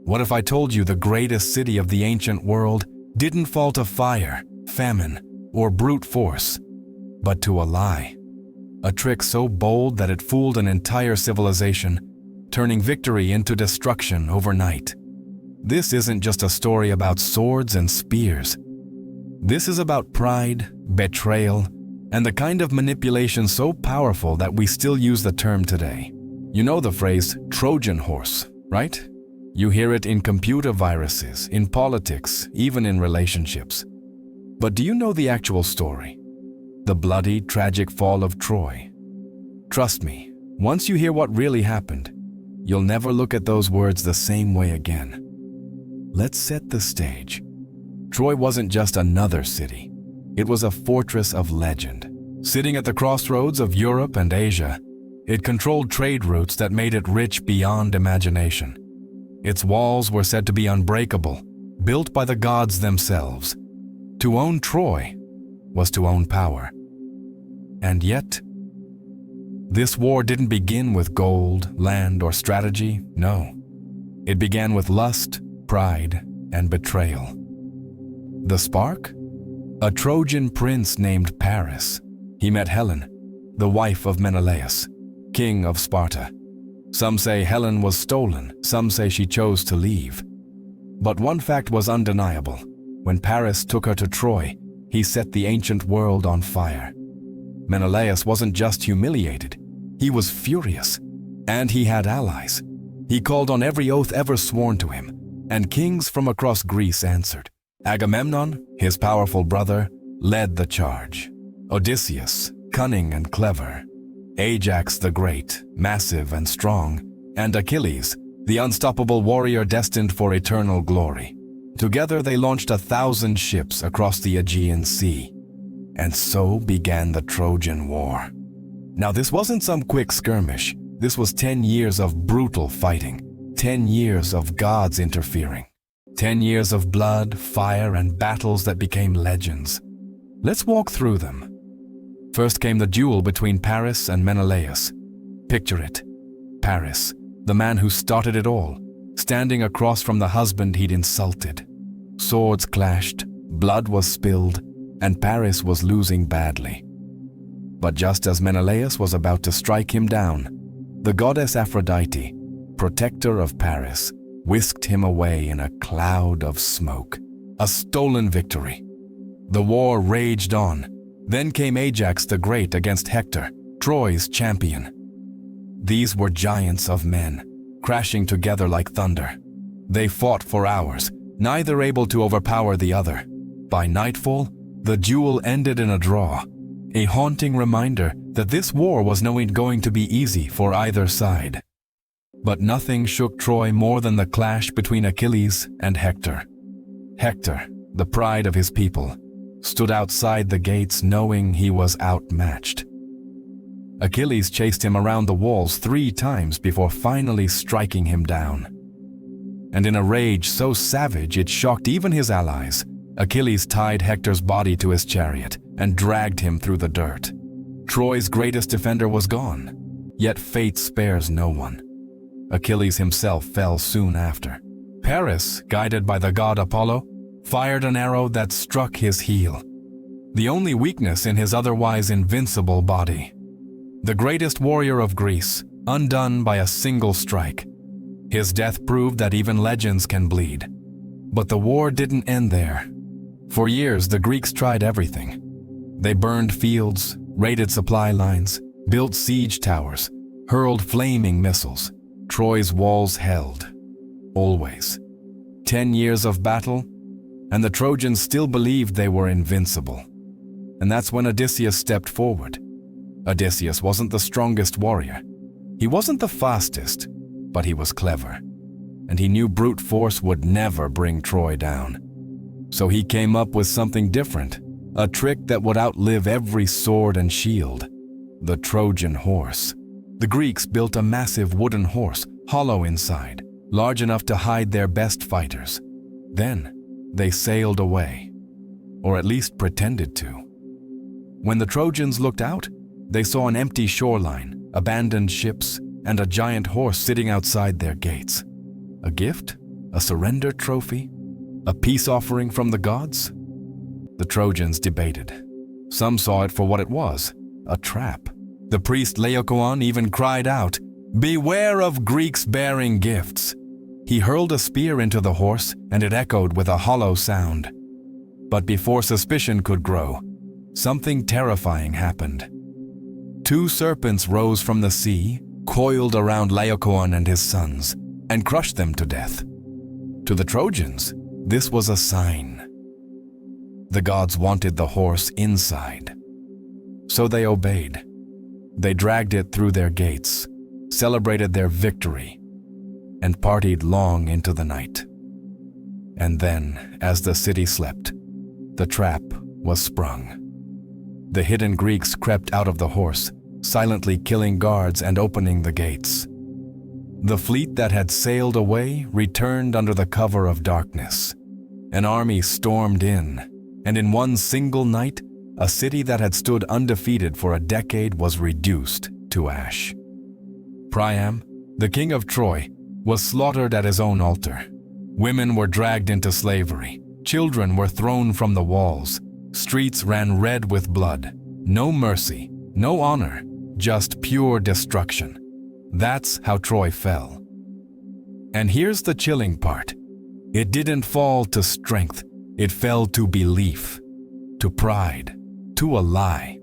What if I told you the greatest city of the ancient world didn't fall to fire, famine, or brute force, but to a lie? A trick so bold that it fooled an entire civilization, turning victory into destruction overnight. This isn't just a story about swords and spears. This is about pride, betrayal, and the kind of manipulation so powerful that we still use the term today. You know the phrase Trojan horse, right? You hear it in computer viruses, in politics, even in relationships. But do you know the actual story? The bloody, tragic fall of Troy. Trust me, once you hear what really happened, you'll never look at those words the same way again. Let's set the stage. Troy wasn't just another city. It was a fortress of legend. Sitting at the crossroads of Europe and Asia, it controlled trade routes that made it rich beyond imagination. Its walls were said to be unbreakable, built by the gods themselves. To own Troy was to own power. And yet, this war didn't begin with gold, land, or strategy, no. It began with lust, pride, and betrayal. The spark? A Trojan prince named Paris. He met Helen, the wife of Menelaus, king of Sparta. Some say Helen was stolen, some say she chose to leave. But one fact was undeniable. When Paris took her to Troy, he set the ancient world on fire. Menelaus wasn't just humiliated, he was furious. And he had allies. He called on every oath ever sworn to him, and kings from across Greece answered. Agamemnon, his powerful brother, led the charge. Odysseus, cunning and clever. Ajax the Great, massive and strong. And Achilles, the unstoppable warrior destined for eternal glory. Together they launched 1,000 ships across the Aegean Sea. And so began the Trojan War. Now this wasn't some quick skirmish. This was 10 years of brutal fighting. 10 years of gods interfering. 10 years of blood, fire, and battles that became legends. Let's walk through them. First came the duel between Paris and Menelaus. Picture it. Paris, the man who started it all, standing across from the husband he'd insulted. Swords clashed, blood was spilled, and Paris was losing badly. But just as Menelaus was about to strike him down, the goddess Aphrodite, protector of Paris, whisked him away in a cloud of smoke. A stolen victory. The war raged on. Then came Ajax the Great against Hector, Troy's champion. These were giants of men, crashing together like thunder. They fought for hours, neither able to overpower the other. By nightfall, the duel ended in a draw, a haunting reminder that this war was not going to be easy for either side. But nothing shook Troy more than the clash between Achilles and Hector. Hector, the pride of his people, stood outside the gates knowing he was outmatched. Achilles chased him around the walls 3 times before finally striking him down. And in a rage so savage it shocked even his allies, Achilles tied Hector's body to his chariot and dragged him through the dirt. Troy's greatest defender was gone, yet fate spares no one. Achilles himself fell soon after. Paris, guided by the god Apollo, fired an arrow that struck his heel, the only weakness in his otherwise invincible body. The greatest warrior of Greece, undone by a single strike. His death proved that even legends can bleed. But the war didn't end there. For years, the Greeks tried everything. They burned fields, raided supply lines, built siege towers, hurled flaming missiles. Troy's walls held. Always. 10 years of battle, and the Trojans still believed they were invincible. And that's when Odysseus stepped forward. Odysseus wasn't the strongest warrior. He wasn't the fastest, but he was clever. And he knew brute force would never bring Troy down. So he came up with something different, a trick that would outlive every sword and shield. The Trojan horse. The Greeks built a massive wooden horse, hollow inside, large enough to hide their best fighters. Then, they sailed away, or at least pretended to. When the Trojans looked out, they saw an empty shoreline, abandoned ships, and a giant horse sitting outside their gates. A gift? A surrender trophy? A peace offering from the gods? The Trojans debated. Some saw it for what it was, a trap. The priest Laocoon even cried out, "Beware of Greeks bearing gifts." He hurled a spear into the horse, and it echoed with a hollow sound. But before suspicion could grow, something terrifying happened. Two serpents rose from the sea, coiled around Laocoon and his sons, and crushed them to death. To the Trojans, this was a sign. The gods wanted the horse inside. So they obeyed. They dragged it through their gates, celebrated their victory, and partied long into the night. And then, as the city slept, the trap was sprung. The hidden Greeks crept out of the horse, silently killing guards and opening the gates. The fleet that had sailed away returned under the cover of darkness. An army stormed in, and in one single night, a city that had stood undefeated for a decade was reduced to ash. Priam, the king of Troy, was slaughtered at his own altar. Women were dragged into slavery. Children were thrown from the walls. Streets ran red with blood. No mercy, no honor, just pure destruction. That's how Troy fell. And here's the chilling part. It didn't fall to strength. It fell to belief, to pride, to a lie.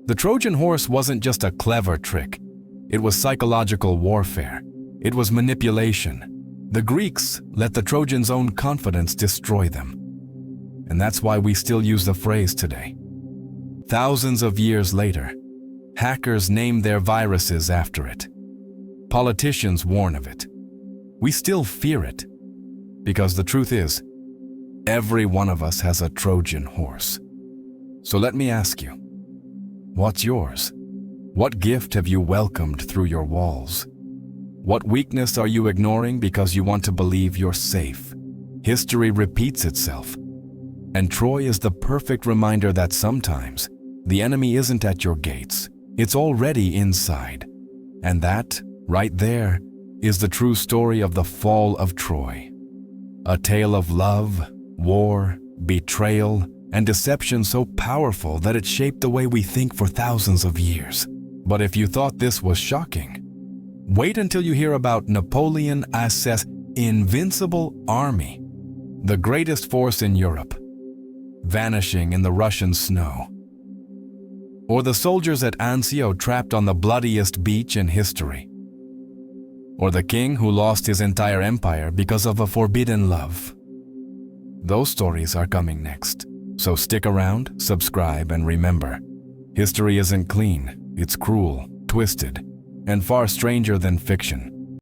The Trojan horse wasn't just a clever trick. It was psychological warfare. It was manipulation. The Greeks let the Trojans' own confidence destroy them. And that's why we still use the phrase today. Thousands of years later, hackers name their viruses after it. Politicians warn of it. We still fear it. Because the truth is, every one of us has a Trojan horse. So let me ask you, what's yours? What gift have you welcomed through your walls? What weakness are you ignoring because you want to believe you're safe? History repeats itself. And Troy is the perfect reminder that sometimes the enemy isn't at your gates. It's already inside. And that, right there, is the true story of the fall of Troy. A tale of love, war, betrayal, and deception so powerful that it shaped the way we think for thousands of years. But if you thought this was shocking, wait until you hear about Napoleon Ass's invincible army, the greatest force in Europe, vanishing in the Russian snow. Or the soldiers at Anzio trapped on the bloodiest beach in history. Or the king who lost his entire empire because of a forbidden love. Those stories are coming next. So stick around, subscribe, and remember, history isn't clean, it's cruel, twisted, and far stranger than fiction.